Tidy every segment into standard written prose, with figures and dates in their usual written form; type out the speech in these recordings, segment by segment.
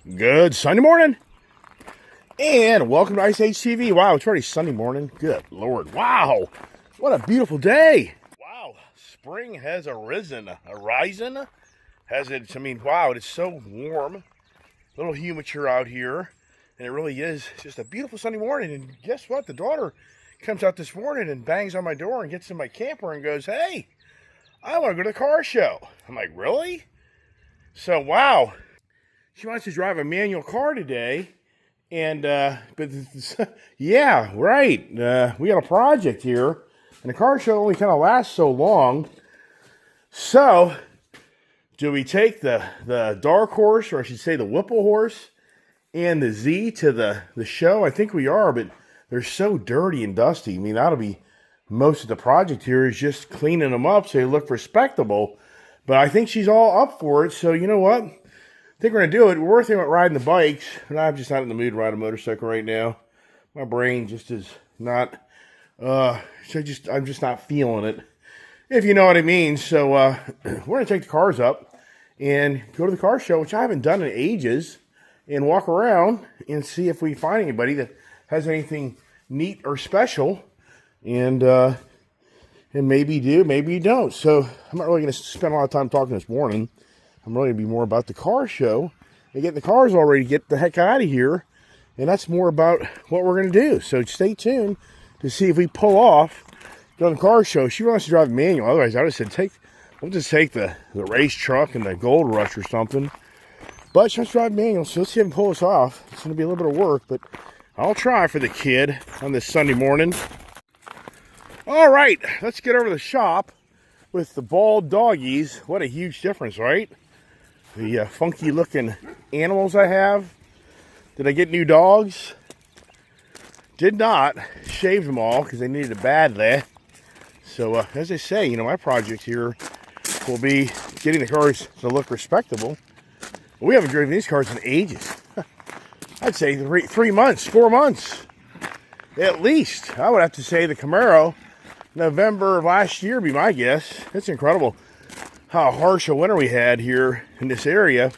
Good Sunday morning, and welcome to Ice Age TV. Wow, it's already Sunday morning. Good Lord. Wow, what a beautiful day. Wow, spring has arisen. Has it? I mean, wow, it's so warm. A little humidor out here, and it really is just a beautiful Sunday morning. And guess what? The daughter comes out this morning and bangs on my door and gets in my camper and goes, "Hey, I want to go to the car show." I'm like, "Really?" So, wow. She wants to drive a manual car today, and, yeah, right, we got a project here, and the car show only kind of lasts so long. So, do we take the Dark Horse, or I should say the Whipple Horse, and the Z to the show? I think we are, but they're so dirty and dusty. I mean, that'll be most of the project here is just cleaning them up so they look respectable. But I think she's all up for it, so you know what? I think we're going to do it. We're thinking about riding the bikes, and I'm just not in the mood to ride a motorcycle right now. My brain just is not, I'm just not feeling it, if you know what I mean. So we're going to take the cars up and go to the car show, which I haven't done in ages, and walk around and see if we find anybody that has anything neat or special, and maybe do, maybe you don't. So I'm not really going to spend a lot of time talking this morning. I'm really going to be more about the car show and getting the cars all ready to get the heck out of here. And that's more about what we're going to do. So stay tuned to see if we pull off during the car show. She wants to drive a manual. Otherwise, I would have said, we'll just take the race truck and the Gold Rush or something. But she wants to drive manual, so let's see if we can pull this off. It's going to be a little bit of work, but I'll try for the kid on this Sunday morning. All right, let's get over to the shop with the bald doggies. What a huge difference, right? The funky looking animals I have. Did I get new dogs? Did not. Shaved them all because they needed it badly. So as I say, you know, my project here will be getting the cars to look respectable. We haven't driven these cars in ages. I'd say 3 months, 4 months at least. I would have to say the Camaro, November of last year, be my guess. It's incredible how harsh a winter we had here in this area,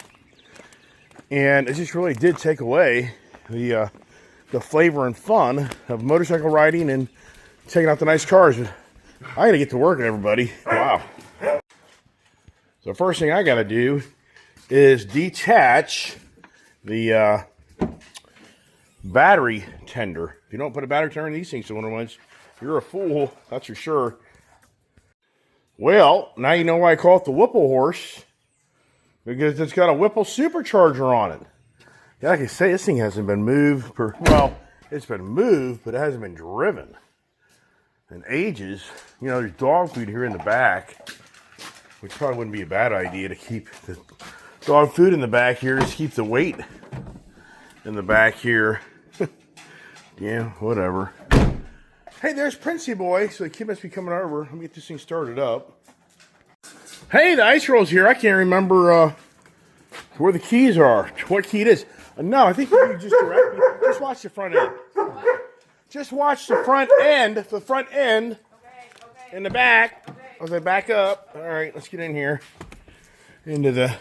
and it just really did take away the flavor and fun of motorcycle riding and taking out the nice cars. I gotta get to work, everybody. Wow. So first thing I gotta do is detach the battery tender. If you don't put a battery tender in these things, you're a fool, that's for sure. Well, now you know why I call it the Whipple Horse, because it's got a Whipple supercharger on it. Yeah, like I say, this thing hasn't been moved well, it's been moved, but it hasn't been driven in ages. You know, there's dog food here in the back, which probably wouldn't be a bad idea to keep the dog food in the back here, just keep the weight in the back here. Yeah, whatever. Hey, there's Princey Boy, so the kid must be coming over. Let me get this thing started up. Hey, the ice roll's here. I can't remember where the keys are, what key it is. No, I think you just direct me. Just watch the front end. Just watch the front end, okay. In the back. Okay. As I back up. All right, let's get in here. Into the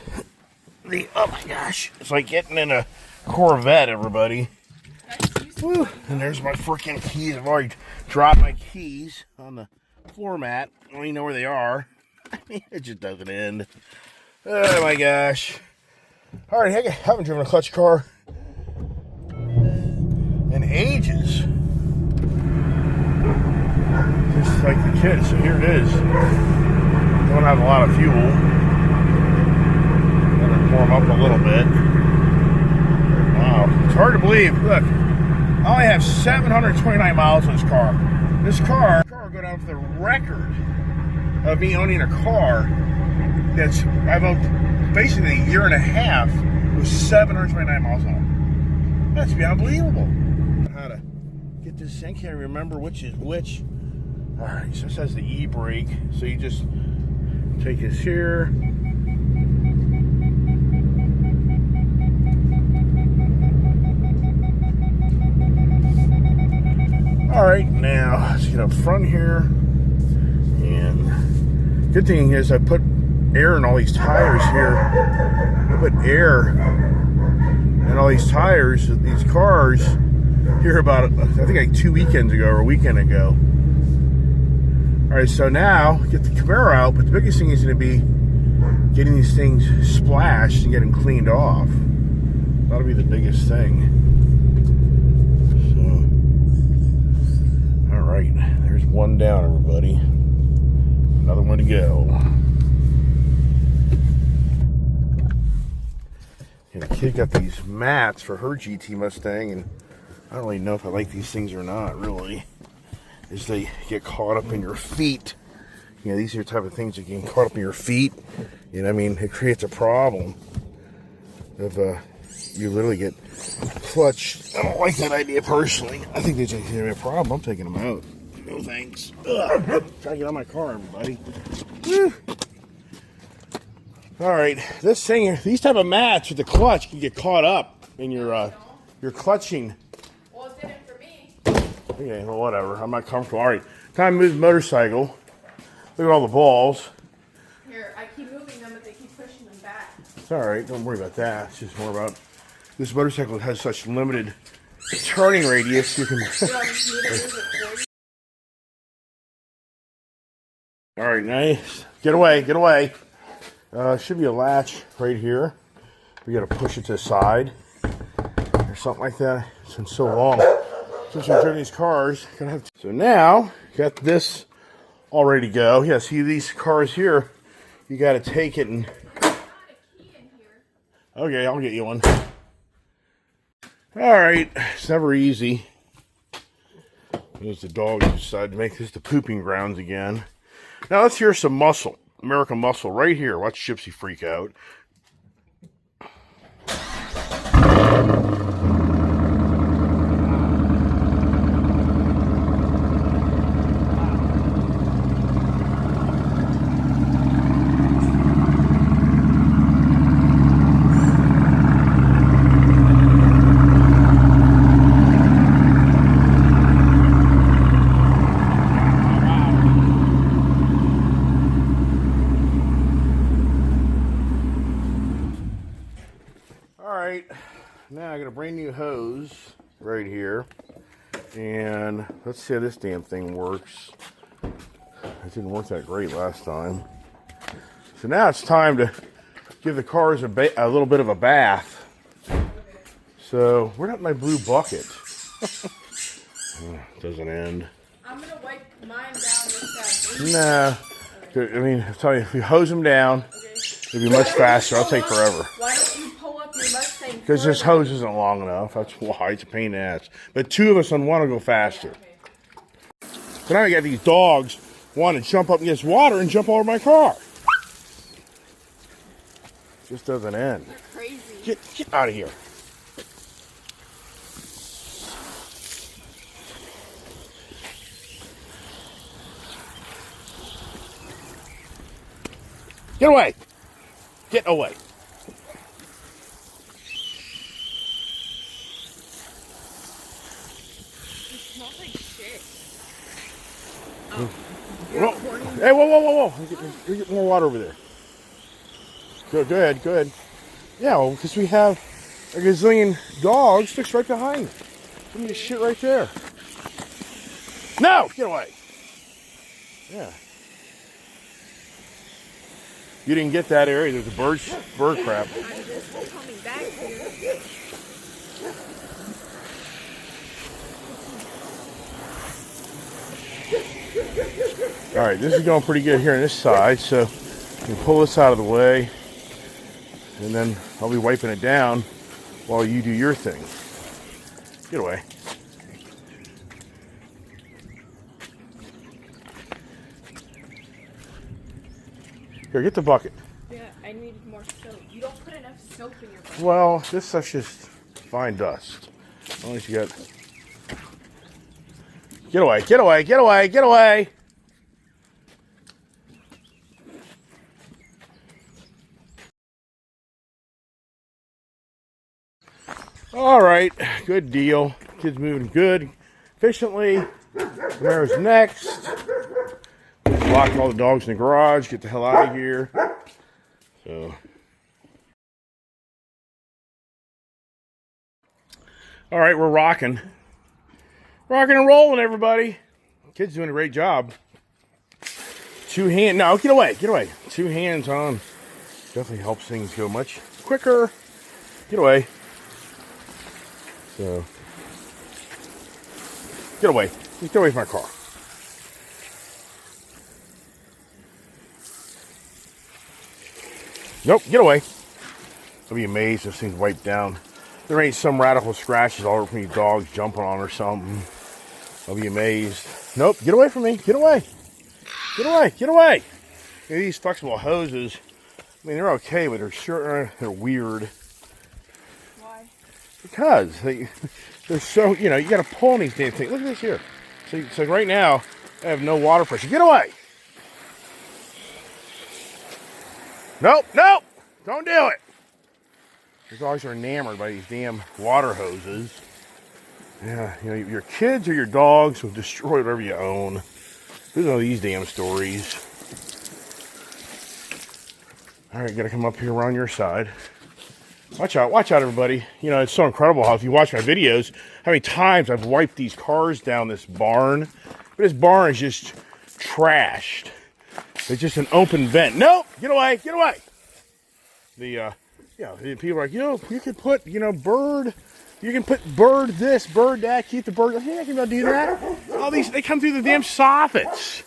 oh my gosh. It's like getting in a Corvette, everybody. Whew. And there's my freaking keys. I've already dropped my keys on the floor mat. I don't even know where they are. It just doesn't end. Oh my gosh. Alright, I haven't driven a clutch car in ages. Just like the kids. So here it is. Don't have a lot of fuel. Let it warm up a little bit. Wow. It's hard to believe. Look. I only have 729 miles on this car. This car will go down for the record of me owning a car I've owned basically a year and a half with 729 miles on it. That's unbelievable. How to get this thing, can't remember which is which. Alright, so this has the e-brake. So you just take this here. Alright, now let's get up front here. And good thing is I put air in all these tires here. I put air And all these tires, these cars, here about, I think like 2 weekends ago or a weekend ago. All right, so now get the Camaro out, but the biggest thing is going to be getting these things splashed and getting cleaned off. That'll be the biggest thing. So, all right, there's one down, everybody. Another one to go. And the kid got these mats for her GT Mustang, and I don't really know if I like these things or not, really. As they get caught up in your feet. You know, these are the type of things that get caught up in your feet. You know, I mean, it creates a problem of you literally get clutched. I don't like that idea personally. I think there's going to be a problem. I'm taking them out. No thanks. Ugh. Trying to get out of my car, everybody. Whew. All right, this thing, these type of mats with the clutch can get caught up in your clutching. Well, it didn't for me. Okay, well, whatever. I'm not comfortable. All right, time to move the motorcycle. Look at all the balls. Here, I keep moving them, but they keep pushing them back. It's all right. Don't worry about that. It's just more about this motorcycle has such limited turning radius. You can. All right, nice. Get away, get away. Should be a latch right here. We got to push it to the side or something like that. It's been so long since we've driven these cars. Gonna have to. So now, got this all ready to go. Yeah, see these cars here. You got to take it and. Okay, I'll get you one. All right, it's never easy. There's the dog who decided to make this the pooping grounds again. Now let's hear some muscle. American Muscle right here. Watch Gypsy freak out. Now I got a brand new hose right here, and let's see how this damn thing works. It didn't work that great last time. So now it's time to give the cars a little bit of a bath. So where's my blue bucket? Doesn't end. I'm gonna wipe mine down with that. Nah, I mean, I'll tell you, if you hose them down, it'll be much faster. I'll take forever. Why don't you pull up your Mustang? Because this hose isn't long enough. That's why. It's a pain in the ass. But two of us on one will go faster. So now we got these dogs want to jump up against water and jump over my car. Just doesn't end. You're crazy. Get out of here. Get away. Get away. Whoa. Hey, whoa. Get more water over there. Go ahead. Yeah, well, because we have a gazillion dogs fixed right behind me. Some of this shit right there. No! Get away. Yeah. You didn't get that area. There's a bird crap. I'm just coming back here. All right, this is going pretty good here on this side, so you can pull this out of the way, and then I'll be wiping it down while you do your thing. Get away. Here, get the bucket. Yeah, I needed more soap. You don't put enough soap in your bucket. Well, this stuff's just fine dust. As long as you got... Get away. All right, good deal. Kid's moving good, efficiently. Camaro's next. Lock all the dogs in the garage. Get the hell out of here. So... All right, we're rocking. Rocking and rolling, everybody. Kid's doing a great job. No, get away. 2 hands on. Definitely helps things go much quicker. Get away. So, get away. Just get away from my car. Nope, get away. I'll be amazed if this thing's wiped down. There ain't some radical scratches all over from these dogs jumping on or something. I'll be amazed. Nope, get away from me. Get away. Get away. Get away. You know, these flexible hoses, I mean, they're okay, but they're weird. Why? Because they're so, you got to pull on these damn things. Look at this here. So right now, I have no water pressure. Get away. Nope. Don't do it. The dogs are enamored by these damn water hoses. Yeah, your kids or your dogs will destroy whatever you own. Who knows these damn stories? All right, got to come up here around your side. Watch out, everybody. It's so incredible how if you watch my videos, how many times I've wiped these cars down this barn. But this barn is just trashed. It's just an open vent. Nope, get away. The people are like, you could put, bird. You can put bird this, bird that, keep the bird. Hey, I can do that. All these, they come through the damn soffits.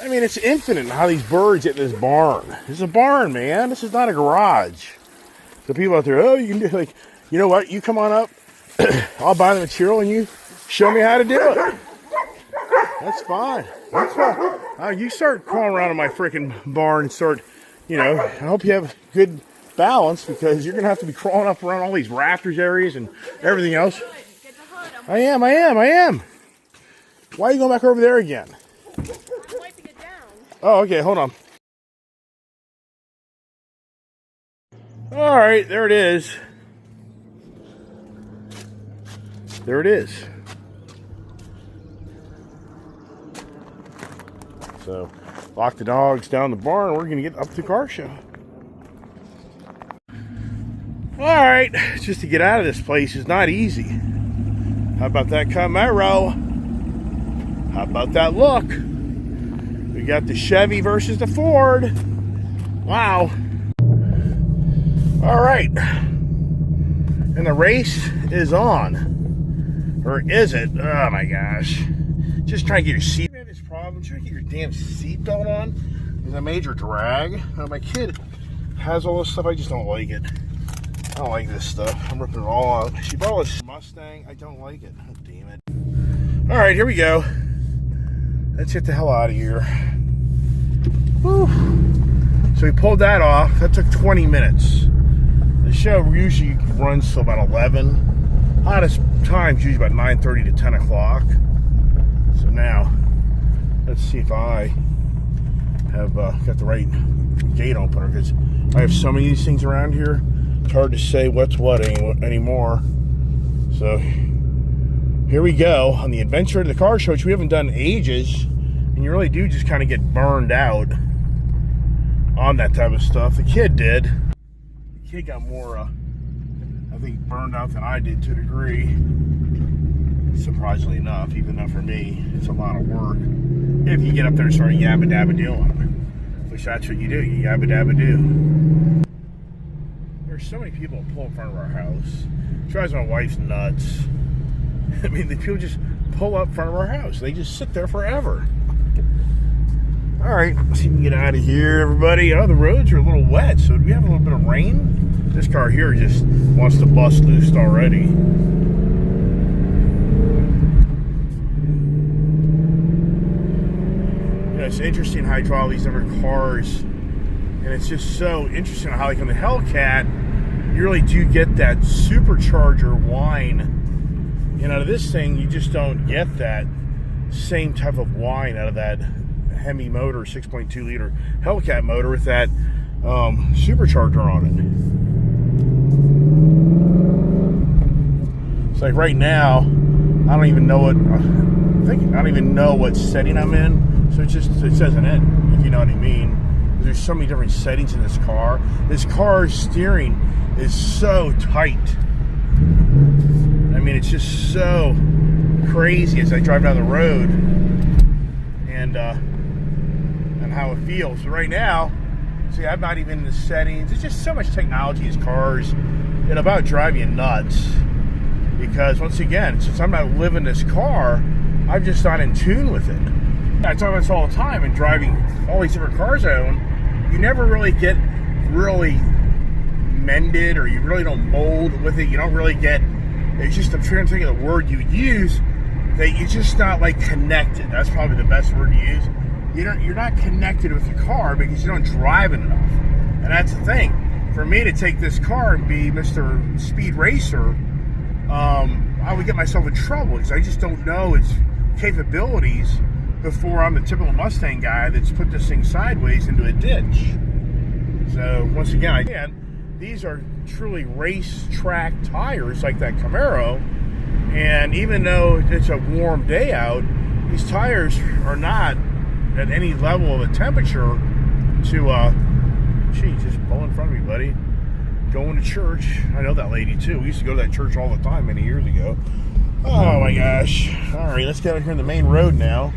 I mean, it's infinite in how these birds get in this barn. This is a barn, man. This is not a garage. The people out there, you can do, like, you know what? You come on up. I'll buy the material and you show me how to do it. That's fine. You start crawling around in my freaking barn and start, I hope you have good balance because you're going to have to be crawling up around all these rafters areas and everything else. I am. Why are you going back over there again? I'm wiping it down. Oh, okay, hold on. All right, there it is. So, lock the dogs down the barn. We're going to get up to the car show. All right, just to get out of this place is not easy. How about that Camaro? How about that look? We got the Chevy versus the Ford. Wow. All right. And the race is on. Or is it? Oh my gosh. Just trying to get your seat. I have this problem. Trying to get your damn seatbelt on is a major drag. My kid has all this stuff. I just don't like it. I don't like this stuff. I'm ripping it all out. She bought this Mustang. I don't like it. Oh, damn it. All right, here we go. Let's get the hell out of here. Whew. So we pulled that off. That took 20 minutes. The show usually runs till about 11. Hottest time's usually about 9:30 to 10 o'clock. So now, let's see if I have got the right gate opener because I have so many of these things around here. It's hard to say what's what anymore. So here we go on the adventure to the car show, which we haven't done in ages. And you really do just kind of get burned out on that type of stuff. The kid did. The kid got more, I think, burned out than I did to a degree. Surprisingly enough, even though for me, it's a lot of work. If you get up there and start yabba-dabba-doing, which that's what you do. You yabba-dabba-do. There's so many people that pull in front of our house. It drives my wife's nuts. I mean, the people just pull up in front of our house. They just sit there forever. All right, let's see if we can get out of here, everybody. Oh, the roads are a little wet, so do we have a little bit of rain? This car here just wants to bust loose already. It's interesting how I draw all these different cars, and it's just so interesting how, like on the Hellcat, you really do get that supercharger whine. And out of this thing, you just don't get that same type of whine out of that Hemi motor, 6.2 liter Hellcat motor with that supercharger on it. It's like right now, I don't even know what setting I'm in. So it says in it, if you know what I mean. There's so many different settings in this car. This car's steering is so tight. I mean, it's just so crazy as I drive down the road, and how it feels. But right now, see, I'm not even in the settings. There's just so much technology in these cars, and about driving you nuts. Because once again, since I'm not living this car, I'm just not in tune with it. I talk about this all the time, and driving all these different cars I own, you never really get really mended, or you really don't mold with it. You don't really get, it's just, I'm trying to think of the word you would use, that you're just not like connected. That's probably the best word to use. You're not connected with the car because you don't drive it enough. And that's the thing. For me to take this car and be Mr. Speed Racer, I would get myself in trouble because I just don't know its capabilities before I'm the typical Mustang guy that's put this thing sideways into a ditch. So once again, these are truly racetrack tires like that Camaro, and even though it's a warm day out, these tires are not at any level of a temperature to, just pull in front of me, buddy. Going to church. I know that lady too. We used to go to that church all the time many years ago. Oh my gosh. Alright, let's get out here on the main road now.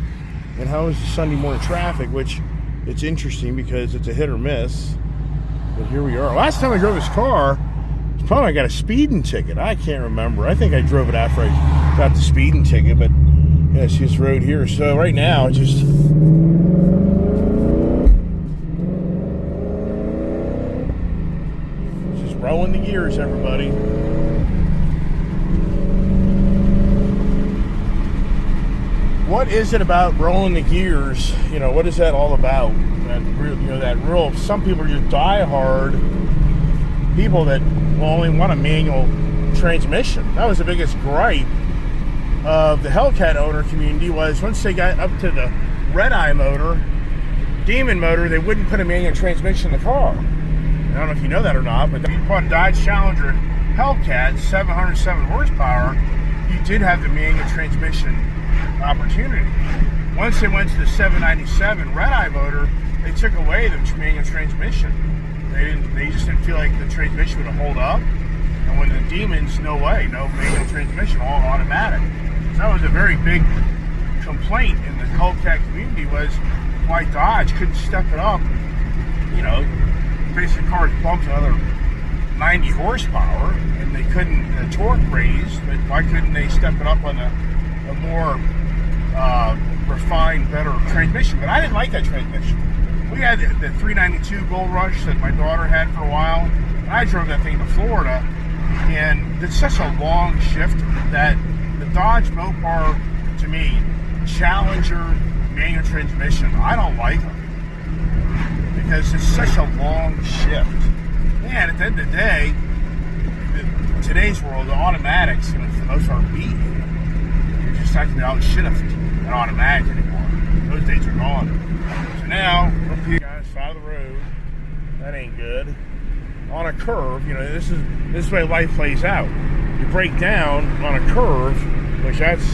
And how is the Sunday morning traffic? Which, it's interesting because it's a hit or miss. But here we are. Last time I drove this car, it's probably I got a speeding ticket. I can't remember. I think I drove it after I got the speeding ticket. But yeah, see this road here. So right now, it's just rolling the gears, everybody. What is it about rolling the gears? You know, what is that all about? Some people are just die-hard people that will only want a manual transmission. That was the biggest gripe of the Hellcat owner community, was once they got up to the Red Eye motor, Demon motor, they wouldn't put a manual transmission in the car. I don't know if you know that or not, but if you bought a Dodge Challenger Hellcat, 707 horsepower, you did have the manual transmission opportunity. Once they went to the 797 Red Eye motor, they took away the manual transmission. They just didn't feel like the transmission would hold up. And when the Demons, no way, no manual transmission, all automatic. So that was a very big complaint in the Hellcat community, was why Dodge couldn't step it up. You know, basically cars bumped another 90 horsepower and they couldn't torque raise, but why couldn't they step it up on a more refined, better transmission? But I didn't like that transmission. We had the 392 Gold Rush that my daughter had for a while, and I drove that thing to Florida, and it's such a long shift that the Dodge Mopar, to me, Challenger manual transmission, I don't like them because it's such a long shift. And at the end of the day, in today's world, the automatics, for the most part, beat you. You're just not going to outshift an automatic anymore. Those days are gone. So now, up here, guys, side of the road, that ain't good. On a curve, you know, this is the way life plays out. You break down on a curve, which that's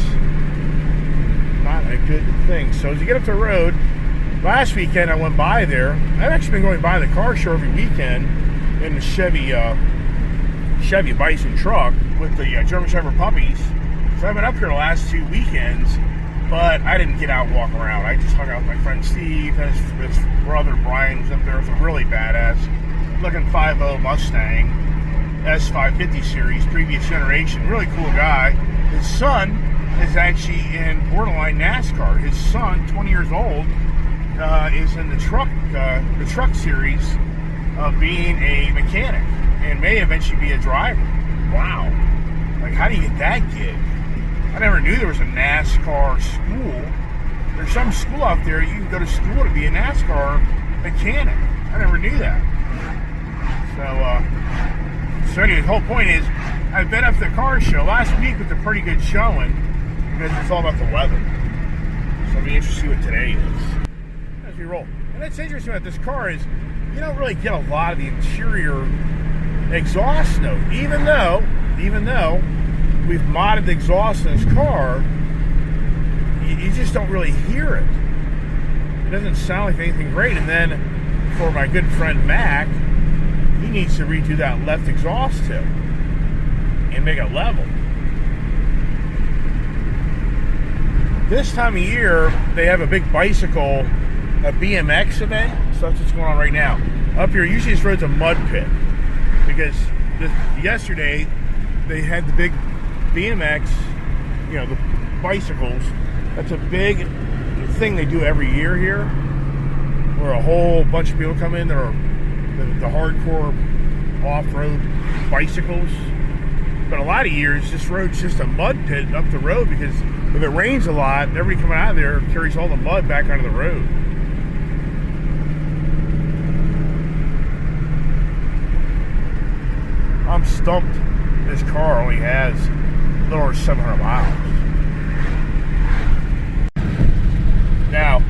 not a good thing. So as you get up the road, last weekend I went by there. I've actually been going by the car show every weekend in the Chevy Bison truck with the German Shepherd puppies. So I've been up here the last 2 weekends, but I didn't get out and walk around. I just hung out with my friend Steve, and his brother Brian was up there with a really badass looking 5.0 Mustang S550 series, previous generation, really cool guy. His son is actually in borderline NASCAR. His son, 20 years old, is in the truck series of being a mechanic and may eventually be a driver. Wow. Like, how do you get that gig? I never knew there was a NASCAR school. There's some school out there you can go to school to be a NASCAR mechanic. I never knew that. So anyway, the whole point is, I've been up to the car show. Last week was a pretty good showing because it's all about the weather. So it'll be interesting to see what today is. As we roll. And that's interesting about this car is, you don't really get a lot of the interior exhaust note. Even though we've modded the exhaust in this car, you just don't really hear it. It doesn't sound like anything great. And then for my good friend Mac, he needs to redo that left exhaust tip and make it level. this time of year, they have a big bicycle, a BMX event. So that's what's going on right now. Up here, usually this road's a mud pit. Because yesterday, they had the big BMX, you know, the bicycles. That's a big thing they do every year here. Where a whole bunch of people come in that are the hardcore off-road bicycles. But a lot of years, this road's just a mud pit up the road because if it rains a lot, everybody coming out of there carries all the mud back onto the road. I'm stumped this car only has a little over 700 miles. Now,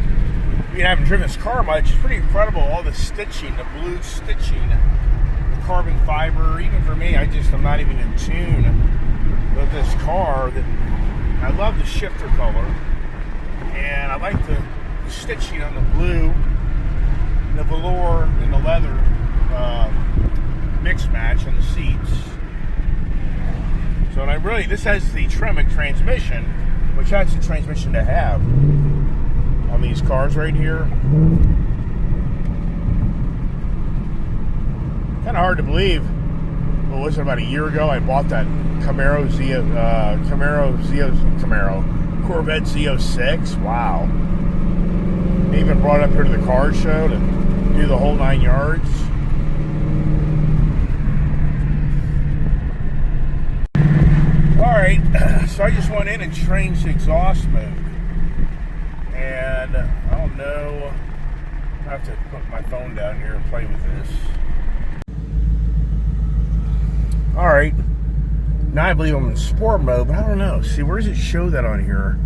if you haven't driven this car much, it's pretty incredible, all the stitching, the blue stitching, the carbon fiber. Even for me, I'm not even in tune with this car. That I love the shifter color, and I like the stitching on the blue, the velour, and the leather mix match on the seats. So, and this has the Tremec transmission, which that's the transmission to have on these cars right here. Kind of hard to believe. What was it, about a year ago? I bought that Corvette Z06. Wow. They even brought it up here to the car show to do the whole 9 yards. Alright, so I just went in and changed the exhaust mode. And I don't know, I have to put my phone down here and play with this. Alright, now I believe I'm in sport mode, but I don't know. See, where does it show that on here?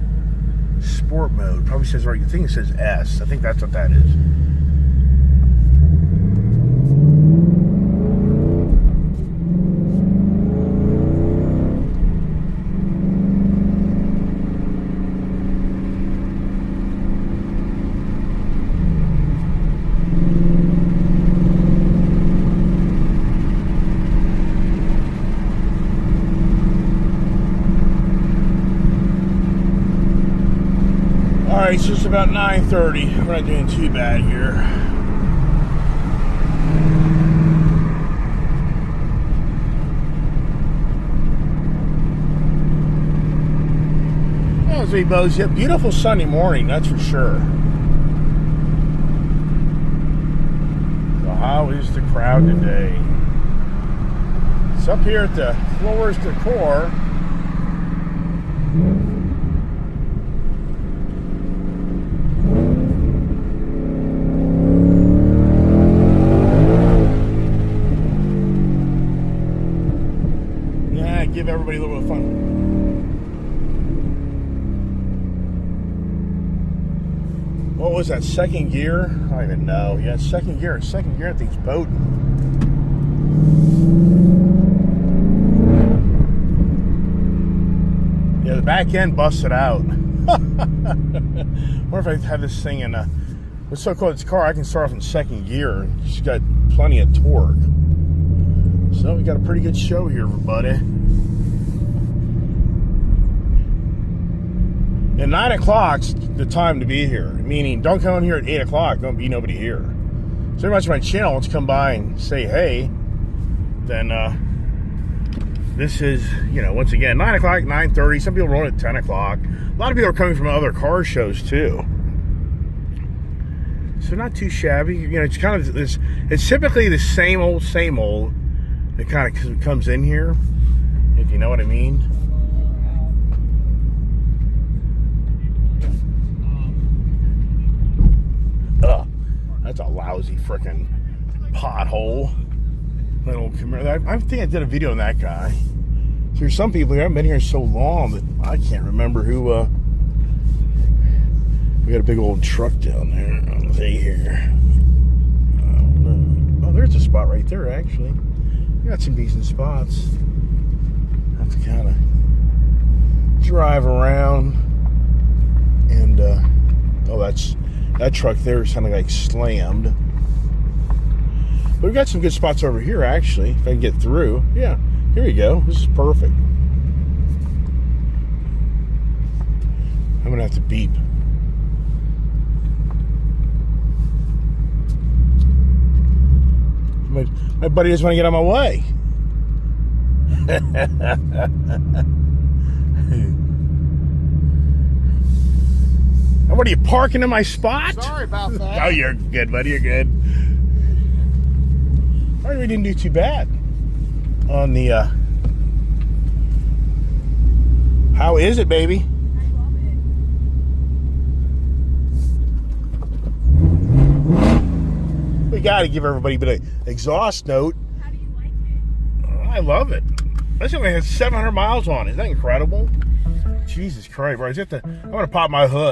Sport mode, probably says right, I think it says S. I think that's what that is. Alright, so it's about 9:30. We're not doing too bad here. Yeah, as we both, yeah, beautiful sunny morning, that's for sure. So how is the crowd today? It's up here at the Floors Decor. Give everybody a little bit of fun. What was that, second gear? I don't even know. Yeah, second gear. Second gear, that thing's potent. Yeah, the back end busted out. What if I have this thing in what's so cool, this car, I can start off in second gear. It's got plenty of torque. So we got a pretty good show here, everybody. And 9 o'clock's the time to be here. Meaning, don't come in here at 8 o'clock. Don't be nobody here. So everybody on my channel wants to come by and say hey. Then this is, you know, once again, 9 o'clock, 9:30. Some people roll at 10 o'clock. A lot of people are coming from other car shows too. So not too shabby. You know, it's kind of this. It's typically the same old that kind of comes in here, if you know what I mean. That's a lousy frickin' pothole. I think I did a video on that guy. So there's some people who haven't been here so long that I can't remember who. We got a big old truck down there. Let's see here. Oh, there's a spot right there, actually. We got some decent spots. Have to kind of drive around. And, that truck there is kind of like slammed. But we've got some good spots over here, actually, if I can get through. Yeah, here we go. This is perfect. I'm gonna have to beep. My buddy doesn't want to get on my way. What are you parking in my spot? Sorry about that. Oh, you're good, buddy. You're good. Well, we didn't do too bad on the. How is it, baby? I love it. We got to give everybody a bit of exhaust note. How do you like it? I love it. This only has 700 miles on it. Isn't that incredible? Jesus Christ, bro! I'm gonna pop my hood.